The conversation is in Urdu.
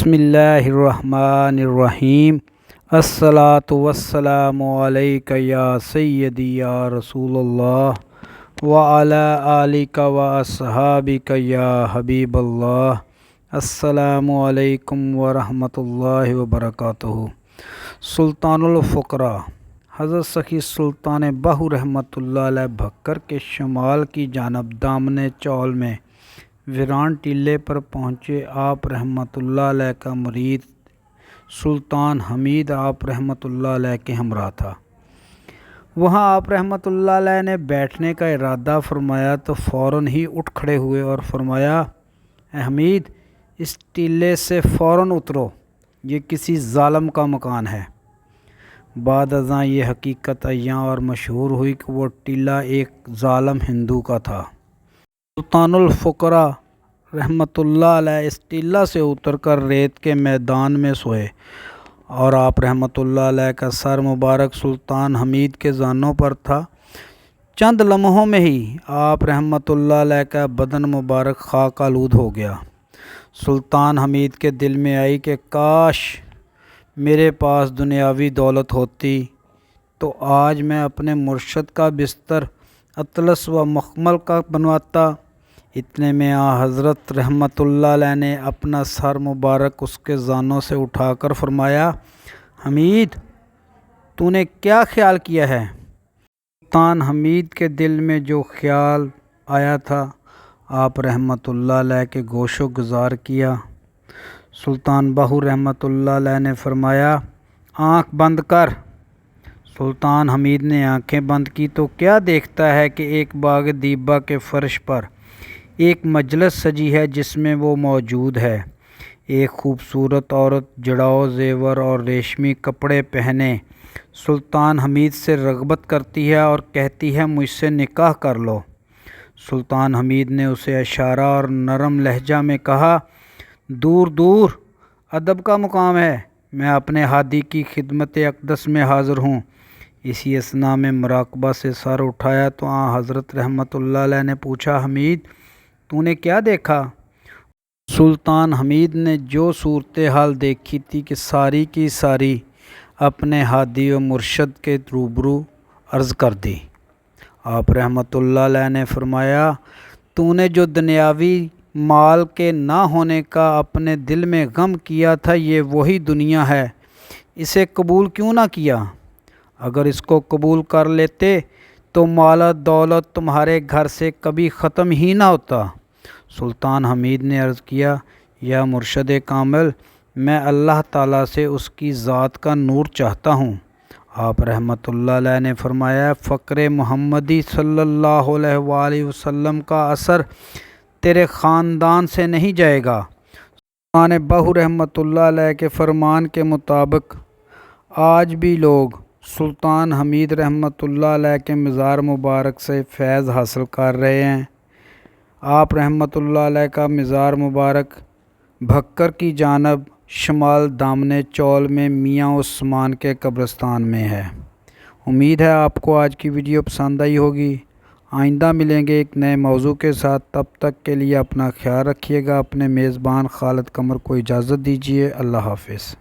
بسم اللہ الرحمن الرحیم۔ الصلاۃ والسلام علیک یا سیدی یا رسول اللہ وعلی آلک و اصحابک یا حبیب اللہ۔ السلام علیکم ورحمۃ اللہ وبرکاتہ۔ سلطان الفقراء حضرت سخی سلطان بہو رحمۃ اللہ علیہ بھکر کے شمال کی جانب دامن چول میں ویران ٹیلے پر پہنچے۔ آپ رحمۃ اللہ علیہ کا مرید سلطان حمید آپ رحمۃ اللہ علیہ کے ہمراہ تھا۔ وہاں آپ رحمۃ اللہ علیہ نے بیٹھنے کا ارادہ فرمایا تو فوراً ہی اٹھ کھڑے ہوئے اور فرمایا، اے حمید، اس ٹیلے سے فوراً اترو، یہ کسی ظالم کا مکان ہے۔ بعد ازاں یہ حقیقت عیاں اور مشہور ہوئی کہ وہ ٹیلہ ایک ظالم ہندو کا تھا۔ سلطان الفقراء رحمۃ اللہ علیہ اس ٹیلہ سے اتر کر ریت کے میدان میں سوئے اور آپ رحمۃ اللہ علیہ کا سر مبارک سلطان حمید کے زانوں پر تھا۔ چند لمحوں میں ہی آپ رحمۃ اللہ علیہ کا بدن مبارک خاک آلود ہو گیا۔ سلطان حمید کے دل میں آئی کہ کاش میرے پاس دنیاوی دولت ہوتی تو آج میں اپنے مرشد کا بستر اطلس و مخمل کا بنواتا۔ اتنے میں حضرت رحمۃ اللہ علیہ نے اپنا سر مبارک اس کے زانوں سے اٹھا کر فرمایا، حمید، تو نے کیا خیال کیا ہے؟ سلطان حمید کے دل میں جو خیال آیا تھا آپ رحمۃ اللہ علیہ کے گوش و گزار کیا۔ سلطان بہو رحمۃ اللہ علیہ نے فرمایا، آنکھ بند کر۔ سلطان حمید نے آنکھیں بند کی تو کیا دیکھتا ہے کہ ایک باغ دیبا کے فرش پر ایک مجلس سجی ہے جس میں وہ موجود ہے۔ ایک خوبصورت عورت جڑاؤ زیور اور ریشمی کپڑے پہنے سلطان حمید سے رغبت کرتی ہے اور کہتی ہے، مجھ سے نکاح کر لو۔ سلطان حمید نے اسے اشارہ اور نرم لہجہ میں کہا، دور دور، ادب کا مقام ہے، میں اپنے ہادی کی خدمت اقدس میں حاضر ہوں۔ اسی اثناء میں مراقبہ سے سر اٹھایا تو حضرت رحمۃ اللہ علیہ نے پوچھا، حمید، تو نے کیا دیکھا؟ سلطان حمید نے جو صورتحال دیکھی تھی کہ ساری کی ساری اپنے ہادی و مرشد کے روبرو عرض کر دی۔ آپ رحمۃ اللہ علیہ نے فرمایا، تو نے جو دنیاوی مال کے نہ ہونے کا اپنے دل میں غم کیا تھا، یہ وہی دنیا ہے، اسے قبول کیوں نہ کیا؟ اگر اس کو قبول کر لیتے تو مال و دولت تمہارے گھر سے کبھی ختم ہی نہ ہوتا۔ سلطان حمید نے عرض کیا، یا مرشد کامل، میں اللہ تعالیٰ سے اس کی ذات کا نور چاہتا ہوں۔ آپ رحمۃ اللہ علیہ نے فرمایا، فقر محمدی صلی اللہ علیہ وآلہ وسلم کا اثر تیرے خاندان سے نہیں جائے گا۔ سلطان بہو رحمۃ اللہ علیہ کے فرمان کے مطابق آج بھی لوگ سلطان حمید رحمۃ اللہ علیہ کے مزار مبارک سے فیض حاصل کر رہے ہیں۔ آپ رحمۃ اللہ علیہ کا مزار مبارک بھکر کی جانب شمال دامن چول میں میاں عثمان کے قبرستان میں ہے۔ امید ہے آپ کو آج کی ویڈیو پسند آئی ہوگی۔ آئندہ ملیں گے ایک نئے موضوع کے ساتھ، تب تک کے لیے اپنا خیال رکھیے گا۔ اپنے میزبان خالد قمر کو اجازت دیجیے۔ اللہ حافظ۔